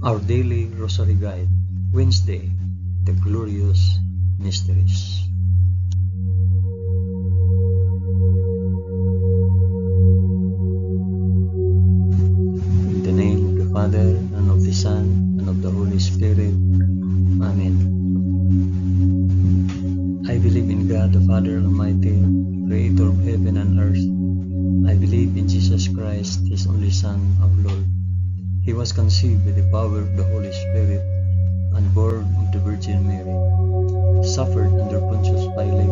Our Daily Rosary Guide, Wednesday, the Glorious Mysteries. In the name of the Father, and of the Son, and of the Holy Spirit. Amen. I believe in God, the Father Almighty, Creator of heaven and earth. I believe in Jesus Christ, His only Son, our Lord. He was conceived by the power of the Holy Spirit and born of the Virgin Mary. Suffered under Pontius Pilate.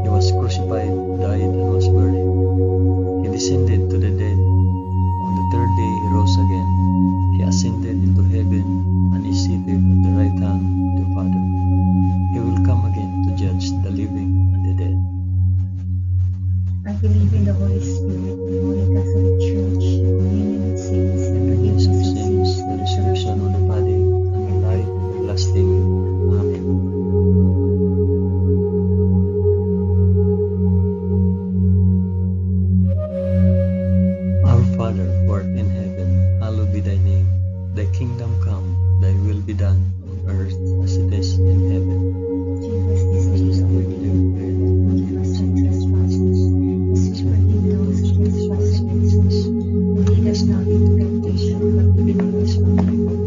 He was crucified, died, and was buried. He descended to the dead. On the third day he rose again. He ascended into heaven and is seated at the right hand of the Father. He will come again to judge the living and the dead. I believe in the Holy Spirit, the Holy Catholic Church, the communion of saints, the forgiveness of sins, The resurrection of the body, and the life everlasting. Amen. Our Father, who art in heaven, hallowed be thy name. Thy kingdom come, thy will be done, on earth as it is in heaven. Give us this day our daily bread, and forgive us our trespasses, as we forgive those who trespass against us. And lead us not into temptation, but deliver us from evil.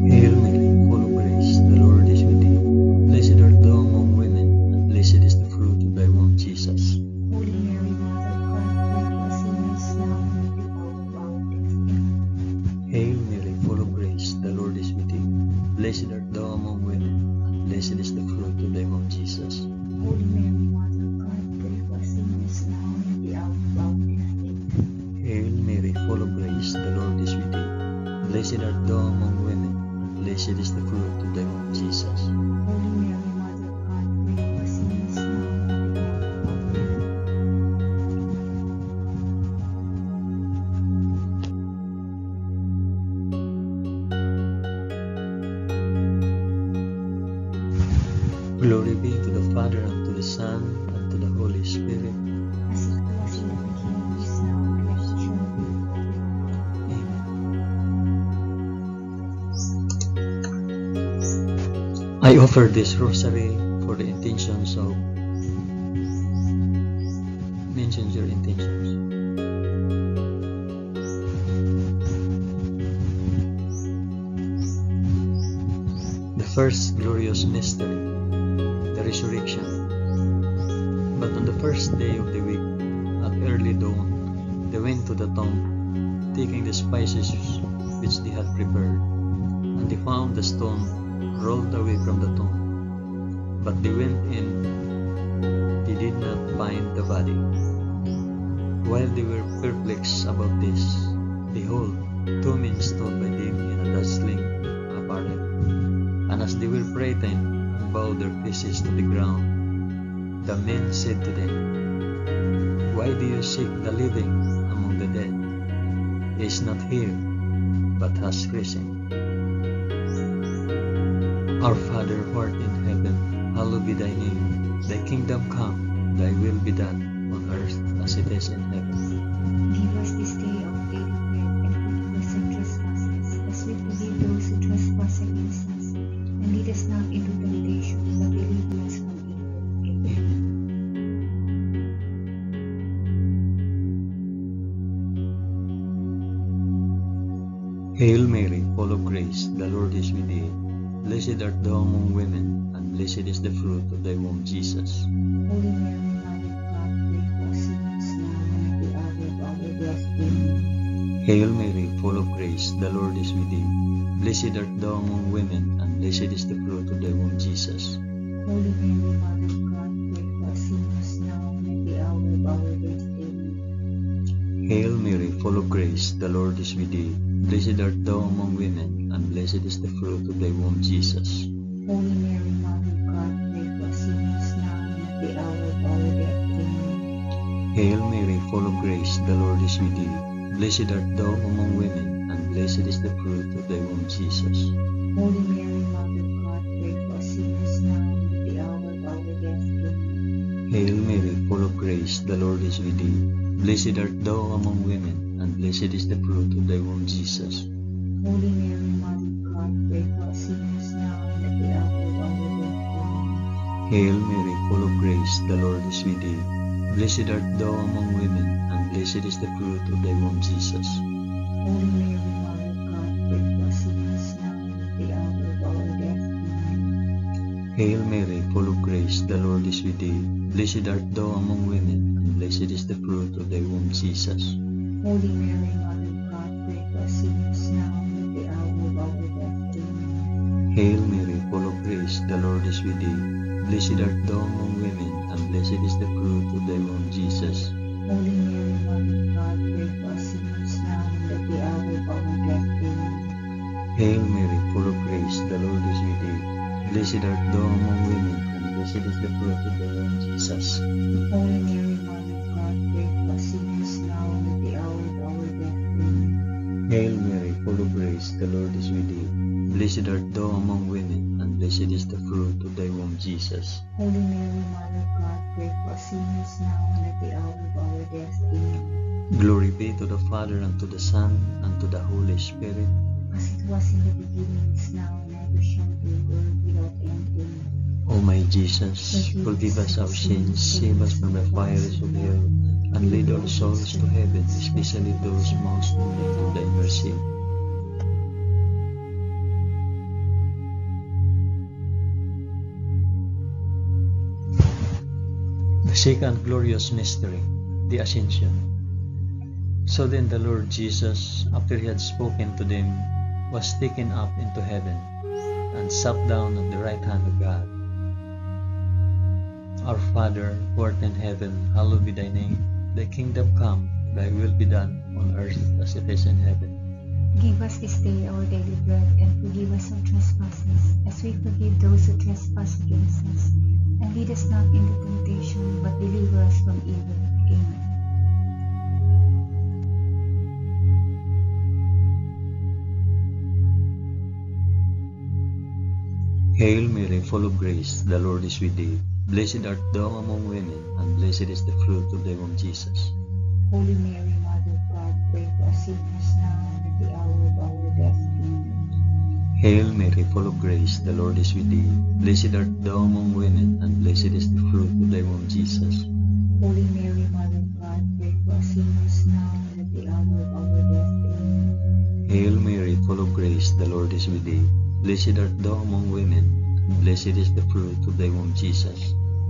Hail Mary, full of grace, the Lord is with thee. Blessed art thou among women, and blessed is the fruit of thy womb, Jesus. Holy Mary, Mother of God, pray for us sinners, now and at the hour of our death. Amen. Hail Mary, full of grace, the Lord is with thee. Blessed art thou among women, and blessed is the fruit of thy womb, Jesus. Holy Mary, Mother of God, pray for us sinners, now and at the hour of our death. Amen. Hail Mary, full of grace, the Lord is with thee. Blessed art thou among women, and blessed is the fruit of thy womb, Jesus. Holy Mary, Mother of God, pray for us sinners, now and at the hour of our death. Glory be to the Father, and to the Son, and to the Holy Spirit. As it was in the beginning, is now, and ever shall be, world without end. Amen. I offer this rosary for the intentions of... Mention your intentions. The first glorious mystery, the resurrection. But on the first day of the week, at early dawn, they went to the tomb, taking the spices which they had prepared, and they found the stone rolled away from the tomb. But they went in, they did not find the body. While they were perplexed about this, behold, two men stood by them in a dazzling apparel. And as they were frightened and bowed their faces to the ground, the men said to them, Why do you seek the living among the dead? He is not here, but has risen. Our Father, who art in heaven, hallowed be thy name. Thy kingdom come, thy will be done, on earth as it is in heaven. Give us this day our daily bread, and forgive us our trespasses, as we forgive those who trespass against us. And lead us not into temptation, but deliver us from evil. Amen. Hail Mary, full of grace, the Lord is with thee. Blessed art thou among women, and blessed is the fruit of thy womb, Jesus. Holy Mary, Mother of God, pray for us sinners, now and at the hour of our death. Amen. Hail Mary, full of grace, the Lord is with thee. Blessed art thou among women, and blessed is the fruit of thy womb, Jesus. Holy Mary, Mother of God, pray for us sinners, now and at the hour of our death. Amen. Hail Mary, full of grace, the Lord is with thee. Blessed art thou among women, and blessed is the fruit of thy womb, Jesus. Holy Mary, Mother of God, pray for us sinners, now and at the hour of our death. Amen. Hail Mary, full of grace, the Lord is with thee. Blessed art thou among women, and blessed is the fruit of thy womb, Jesus. Holy Mary, Mother of God, pray for us sinners now and at the hour of our death. Amen. Hail Mary, full of grace, the Lord is with thee. Blessed art thou among women, and blessed is the fruit of thy womb, Jesus. Holy Mary, Mother of God, pray for us sinners now and at the hour of our death. Amen. Hail Mary, full of grace, the Lord is with thee. Blessed art thou among women, and blessed is the fruit of thy womb, Jesus. Holy Mary, Mother of God, pray for us sinners now and at the hour of our death. Amen. Hail Mary, full of grace, the Lord is with thee. Blessed art thou among women, and blessed is the fruit of thy womb, Jesus. Holy Mary, Mother of God, pray for us sinners now and at the hour of our death. Amen. Hail Mary, full of grace, the Lord is with thee. Blessed art thou among women, and blessed is the fruit of thy womb, Jesus. Holy Mary, Mother of God, pray for us sinners now and at the hour of our death. Amen. Hail Mary, full of grace, the Lord is with thee. Blessed art thou among women, and blessed is the fruit of thy womb, Jesus. Holy Mary, Mother of God, pray for us sinners now and at the hour of our death. Amen. Hail Mary, full of grace, the Lord is with thee. Blessed art thou among women, and blessed is the fruit of thy womb, Jesus. Holy Mary, Mother of God, pray for us sinners now and at the hour of our death. Amen. Glory be to the Father, and to the Son, and to the Holy Spirit. As it was in the beginning, is now, and ever shall be, world without end. Amen. O my Jesus, forgive us our sins, save us from the fires of hell, and lead all souls to heaven, especially those most in need of thy mercy. The second glorious mystery, the Ascension. So then the Lord Jesus, after he had spoken to them, was taken up into heaven, and sat down on the right hand of God. Our Father, who art in heaven, hallowed be thy name. Thy kingdom come, thy will be done, on earth as it is in heaven. Give us this day our daily bread, and forgive us our trespasses, as we forgive those who trespass against us. And lead us not into temptation, but deliver us from evil. Amen. Hail Mary, full of grace, the Lord is with thee. Blessed art thou among women, and blessed is the fruit of thy womb, Jesus. Holy Mary, Mother of God, pray for us sinners now and at the hour of our death. Amen. Hail Mary, full of grace, the Lord is with thee. Blessed art thou among women, and blessed is the fruit of thy womb, Jesus. Holy Mary, Mother of God, pray for us sinners now and at the hour of our death. Amen. Hail Mary, full of grace, the Lord is with thee. Blessed art thou among women, and blessed is the fruit of thy womb, Jesus.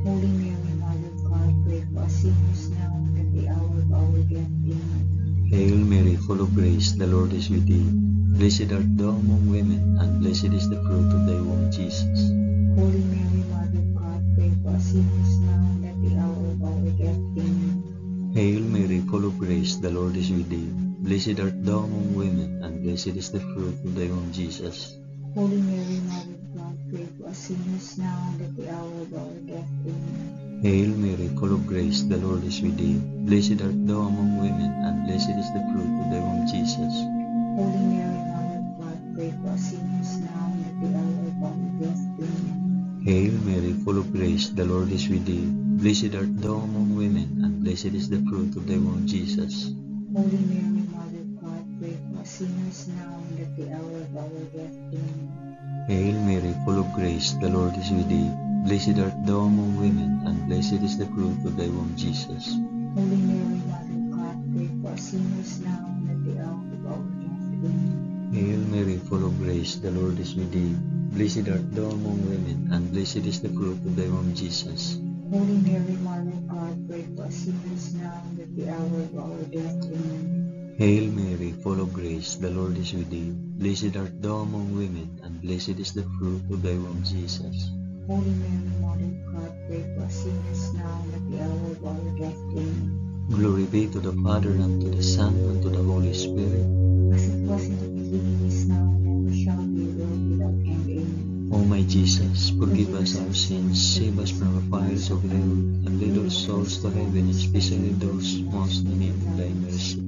Holy Mary, Mother of God, pray for us sinners now and at the hour of our death. Amen. Hail Mary, full of grace, the Lord is with thee. Blessed art thou among women, and blessed is the fruit of thy womb, Jesus. Holy Mary, Mother of God, pray for us sinners now and at the hour of our death. Amen. Hail Mary, full of grace, the Lord is with thee. Blessed art thou among women, and blessed is the fruit of thy womb, Jesus. Holy Mary, Mother of God, pray for us sinners now and at the hour of our death. Amen. Hail Mary, full of grace, the Lord is with thee. Blessed art thou among women, and blessed is the fruit of thy womb, Jesus. Holy Mary, Mother of God, pray for us sinners now and at the hour of our death. Amen. Hail Mary, full of grace, the Lord is with thee. Blessed art thou among women, and blessed is the fruit of thy womb, Jesus. Holy Mary, Mother of God, pray for us sinners now and at the hour of our death. Amen. Hail Mary, full of grace, the Lord is with thee. Blessed art thou among women, and blessed is the fruit of thy womb, Jesus. Holy Mary, Mother of God, pray for us sinners now and at the hour of our death. Amen. Hail Mary, full of grace, the Lord is with thee. Blessed art thou among women, and blessed is the fruit of thy womb, Jesus. Holy Mary, Mother of God, pray for us sinners now and at the hour of our death. Amen. Hail Mary, full of grace, the Lord is with thee. Blessed art thou among women, and blessed is the fruit of thy womb, Jesus. Holy Mary, Mother of God, pray for us sinners now and at the hour of our death. Amen. Glory be to the Father, and to the Son, and to the Holy Spirit. As it was in the beginning, is now, and ever shall be, world without end. Amen. O my Jesus, forgive us our sins, save us from the fires of hell, and lead all souls to heaven, especially those most in need of thy mercy.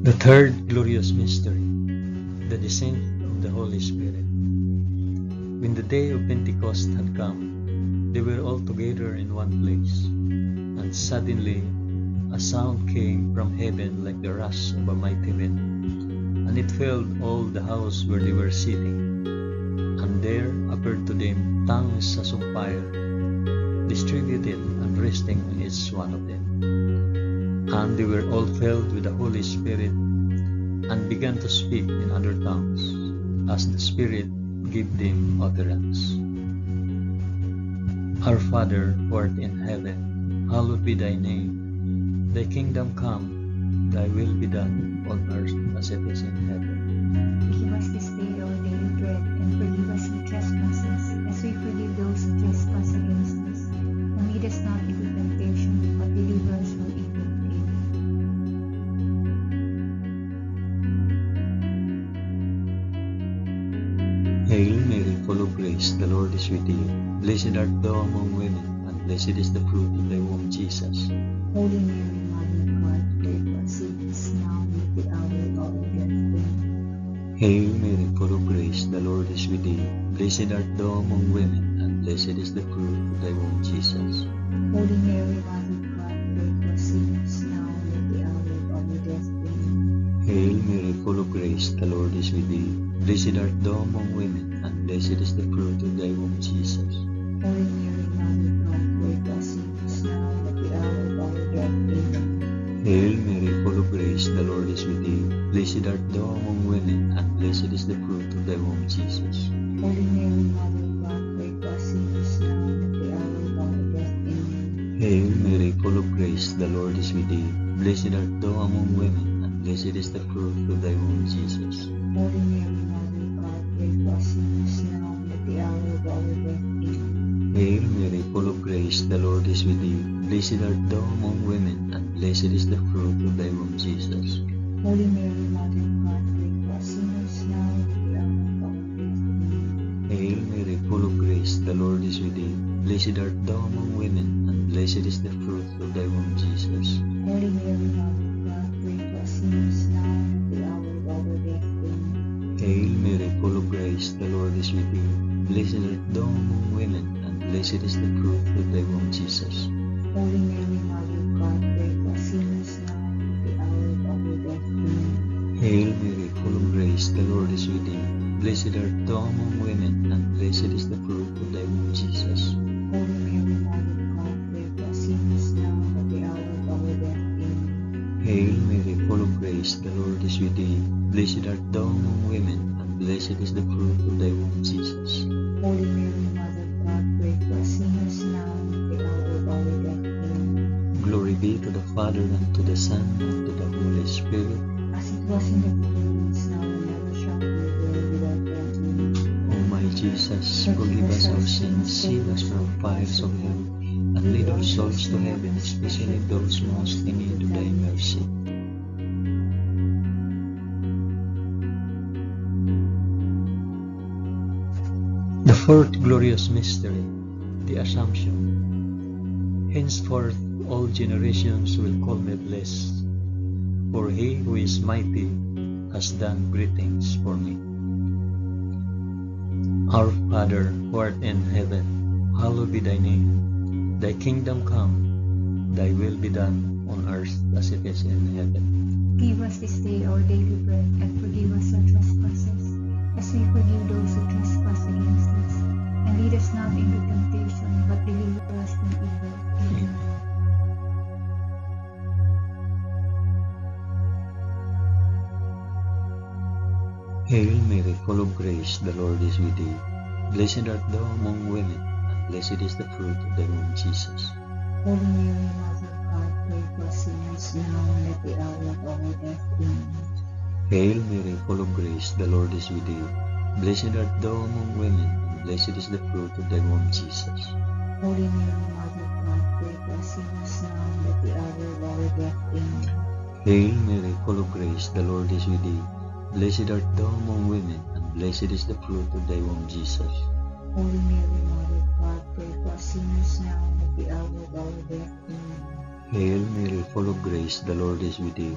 The third glorious mystery, the descent the Holy Spirit. When the day of Pentecost had come, they were all together in one place, and suddenly a sound came from heaven like the rush of a mighty wind, and it filled all the house where they were sitting. And there appeared to them tongues as of fire, distributed and resting on each one of them. And they were all filled with the Holy Spirit, and began to speak in other tongues, as the Spirit gave them utterance. Our Father, who art in heaven, hallowed be thy name. Thy kingdom come, thy will be done on earth as it is in heaven. Give us this day our daily bread, and forgive us our trespasses, as we forgive those who trespass against us. And lead us not into temptation, but deliver us from evil. Amen. Hail Mary, full of grace, the Lord is with you. Blessed art thou among women, and blessed is the fruit of thy womb, Jesus. Holy Mary, Mother of God, pray for us sinners now and at the hour of our death. Amen. Hail Mary, full of grace, the Lord is with thee. Blessed art thou among women, and blessed is the fruit of thy womb, Jesus. Holy Mary, Mother of God, pray for us sinners now and at the hour of our death. Amen. Hail Mary, full of grace, the Lord is with thee. Blessed art thou among women, and blessed is the fruit of thy womb, Jesus. Holy Mary, Mother of God, pray for us sinners now and at the hour of our death. Amen. Hail Mary, full of grace, the Lord is with thee. Blessed art thou among women, and blessed is the fruit of thy womb, Jesus. Holy Mary, Mother of God, pray for us sinners now and at the hour of our death. Amen. Hail Mary, full of grace, the Lord is with thee. Blessed art thou among women, and blessed is the fruit of thy womb, Jesus. Holy Mary, Mother of God, pray for us sinners now and at the hour of our death. Amen. Hail Mary, full of grace, the Lord is with thee. Blessed art thou among women, and blessed is the fruit of thy womb, Jesus. Holy Mary, Mother of God, pray for us sinners now and at the hour of our death. Amen. Hail Mary, full of grace, the Lord is with thee. Blessed art thou among women, and blessed is the fruit of thy womb, Jesus. Holy Mary, Mother of God, pray for us sinners now and at the hour of our death. Amen. Hail Mary, full of grace, the Lord is with thee. Blessed art thou among women, and blessed is the fruit of thy womb, Jesus. Holy Mary, Mother of God, pray for us sinners now and at the hour of our death. Amen. Hail Mary, full of grace, the Lord is with thee. Blessed art thou among women, and blessed is the fruit of thy womb, Jesus. Holy Mary, Mother of God, pray for us sinners now and at the hour of our death. Amen. Hail Mary, full of grace, the Lord is with thee. Blessed art thou among women, and blessed is the fruit of thy womb, Jesus. Holy Mary, Mother of God, pray for us sinners now and at the hour of our death. Amen. Glory be to the Father, and to the Son, and to the Holy Spirit. As it was in the beginning, is now, and ever shall be, world without end. Amen. O my Jesus, forgive us our sins, save us from fires of hell, and lead our souls to heaven, especially those most in need of thy mercy. The fourth glorious mystery, the Assumption. Henceforth all generations will call me blessed, for he who is mighty has done great things for me. Our Father, who art in heaven, hallowed be thy name. Thy kingdom come, thy will be done on earth as it is in heaven. Give us this day our daily bread, and forgive us our trespasses, as we forgive those who trespass against us. And lead us not into temptation, but deliver us from evil. Amen. Hail Mary, full of grace, the Lord is with thee. Blessed art thou among women, and blessed is the fruit of thy womb, Jesus. Holy Mary, Mother of God, pray for us sinners now and at the hour of our death. Amen. Hail Mary, full of grace, the Lord is with thee. Blessed art thou among women, and blessed is the fruit of thy womb, Jesus. Holy Mary, Mother of God, pray for us sinners now and at the hour of our death. Amen. Hail Mary, full of grace, the Lord is with thee. Blessed art thou among women, and blessed is the fruit of thy womb, Jesus. Holy Mary, Mother of God, pray for us sinners now and at the hour of our death. Amen. Hail Mary, full of grace, the Lord is with thee.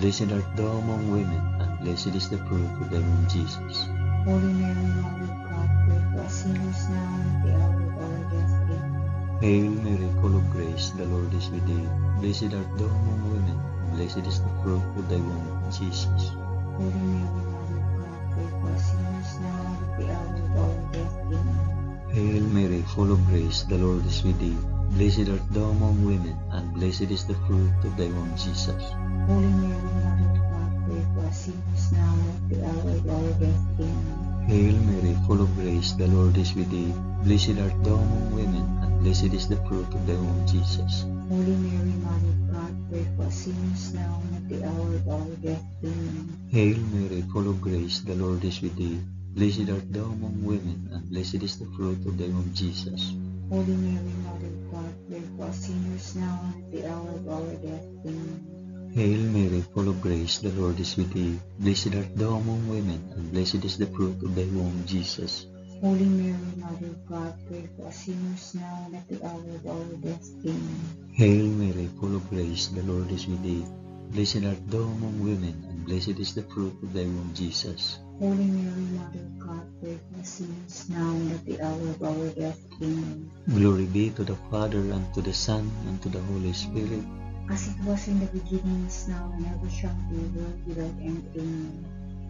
Blessed art thou among women, and blessed is the fruit of thy womb, Jesus. Holy Mary, Mother of God, pray for us sinners now and at the hour of our death. Amen. Hail Mary, full of grace, the Lord is with thee. Blessed art thou among women, and blessed is the fruit of thy womb, Jesus. Holy Mary, Mother of God, pray for us sinners now and at the hour of our death. Amen. Hail Mary, full of grace, the Lord is with thee. Blessed art thou among women, and blessed is the fruit of thy womb, Jesus. Holy Mary, Mother of God, pray for us sinners now and at the hour of our death. Amen. Hail Mary, full of grace, the Lord is with thee. Blessed art thou among women, and blessed is the fruit of thy womb, Jesus. Holy Mary, Mother of God, pray for us sinners now and at the hour of our death. Amen. Hail Mary, full of grace, the Lord is with thee. Blessed art thou among women, and blessed is the fruit of thy womb, Jesus. Holy Mary, Mother of God, pray for us sinners now and at the hour of our death. Amen. Hail Mary, full of grace, the Lord is with thee. Blessed art thou among women, and blessed is the fruit of thy womb, Jesus. Holy Mary, Mother of God, pray for us sinners now and at the hour of our death. Amen. Hail Mary, full of grace, the Lord is with thee. Blessed art thou among women, and blessed is the fruit of thy womb, Jesus. Holy Mary, Mother of God, pray for us sinners now and at the hour of our death. Amen. Glory be to the Father, and to the Son, and to the Holy Spirit. As it was in the beginning, is now, and ever shall be, world without end. Amen.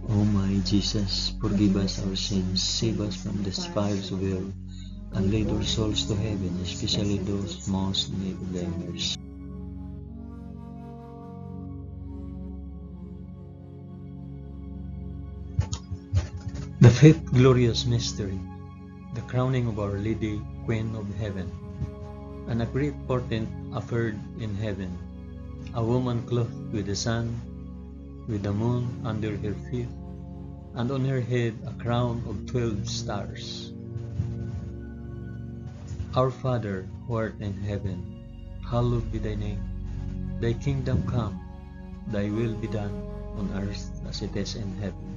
O my Jesus, forgive us our sins, save us from the fires of hell, and lead our souls to heaven, especially those most in need of thy mercy. The fifth glorious mystery, the crowning of Our Lady, Queen of Heaven. And a great portent occurred in heaven, a woman clothed with the sun, with the moon under her feet, and on her head a crown of 12 stars. Our Father, who art in heaven, hallowed be thy name. Thy kingdom come, thy will be done, on earth as it is in heaven.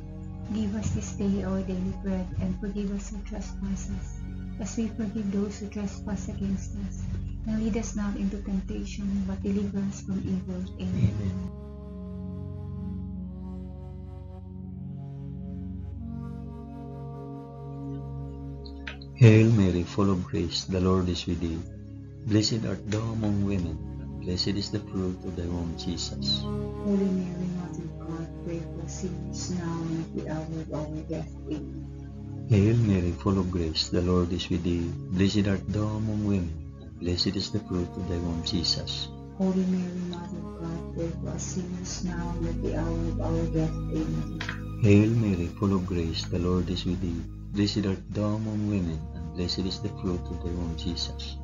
Give us this day our daily bread, and forgive us our trespasses, as we forgive those who trespass against us. And lead us not into temptation, but deliver us from evil. Amen. Amen. Hail Mary, full of grace, the Lord is with thee. Blessed art thou among women, and blessed is the fruit of thy womb, Jesus. Holy Mary, Mother of God, pray for us sinners now and at the hour of our death. Amen. Hail Mary, full of grace, the Lord is with thee. Blessed art thou among women, and blessed is the fruit of thy womb, Jesus. Holy Mary, Mother of God, pray for us sinners now and at the hour of our death. Amen. Hail Mary, full of grace, the Lord is with thee. Blessed art thou among women, and blessed is the fruit of thy womb, Jesus.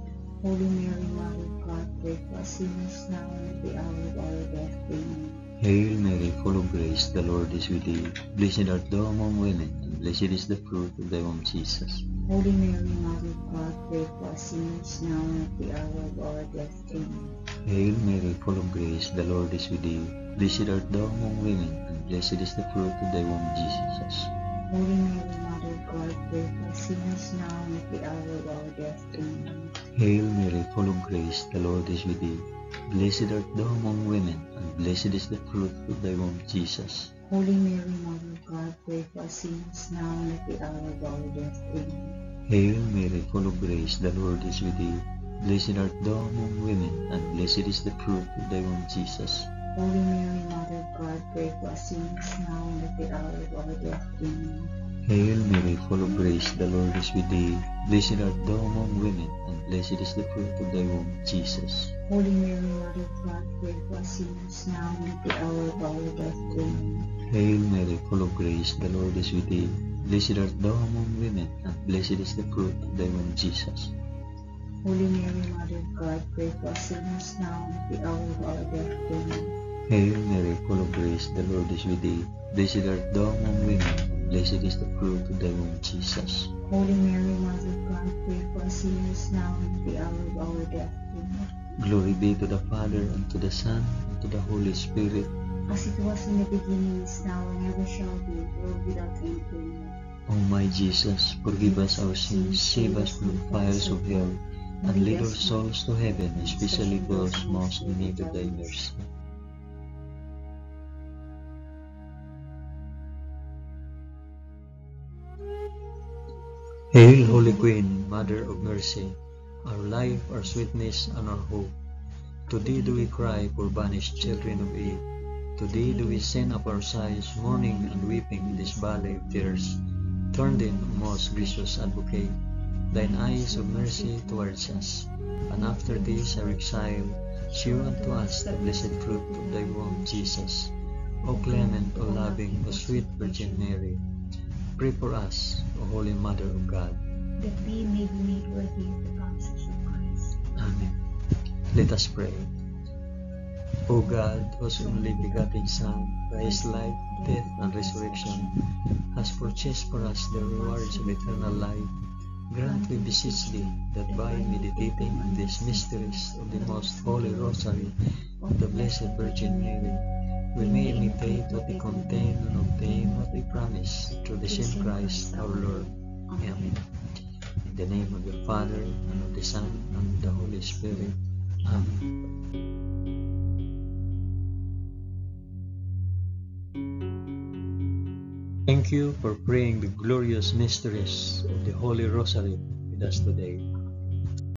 Holy Mary, Mother of God, pray for us sinners now and at the hour of our death. Amen. Hail Mary, full of grace, the Lord is with thee. Blessed art thou among women, and blessed is the fruit of thy womb, Jesus. Holy Mary, Mother of God, pray for us sinners now and at the hour of our death. Amen. Hail Mary, full of grace, the Lord is with thee. Blessed art thou among women, and blessed is the fruit of thy womb, Jesus. Holy Mary, Mother of God, pray for us sinners now and at the hour of our death. Amen. Hail Mary, full of grace, the Lord is with thee. Blessed art thou among women, and blessed is the fruit of thy womb, Jesus. Holy Mary, Mother of God, pray for us sinners now and at the hour of our death. Amen. Hail Mary, full of grace, the Lord is with thee. Blessed art thou among women, and blessed is the fruit of thy womb, Jesus. Holy Mary, Mother of God, pray for us sinners now and at the hour of our death. Amen. Hail Mary, full of grace, the Lord is with thee. Blessed art thou among women, and blessed is the fruit of thy womb, Jesus. Holy Mary, Mother of God, pray for us sinners now and at the hour of our death. Amen. Hail Mary, full of grace, the Lord is with thee. Blessed art thou among women, and blessed is the fruit of thy womb, Jesus. Holy Mary, Mother of God, pray for us sinners now and at the hour of our death. Amen. Hail Mary, full of grace, the Lord is with thee. Blessed art thou among women, and blessed is the fruit of thy womb, Jesus. Holy Mary, Mother of God, pray for us sinners now and at the hour of our death. Amen. Glory be to the Father, and to the Son, and to the Holy Spirit. As it was in the beginning, is now, and ever shall be, world without end. Amen. O my Jesus, forgive us our sins, save us from the fires of hell, and lead our souls to heaven, especially those most in need of thy mercy. Hail, Holy Queen, Mother of Mercy, our life, our sweetness, and our hope. To thee do we cry, poor banished children of Eve. To thee do we send up our sighs, mourning and weeping in this valley of tears. Turn then, O most gracious Advocate, thine eyes of mercy towards us, and after this our exile, shew unto us the blessed fruit of thy womb, Jesus. O clement, O loving, O sweet Virgin Mary, pray for us, O Holy Mother of God, that we may be made worthy of the promises of Christ. Amen. Let us pray. O God, whose only begotten Son, by his life, death, and resurrection, has purchased for us the rewards of eternal life, grant, we beseech thee, that by meditating on these mysteries of the most holy Rosary of the Blessed Virgin Mary, we may imitate what they contain and obtain what they promise, through the same Christ our Lord. Amen. In the name of the Father, and of the Son, and of the Holy Spirit. Amen. Thank you for praying the glorious mysteries of the Holy Rosary with us today.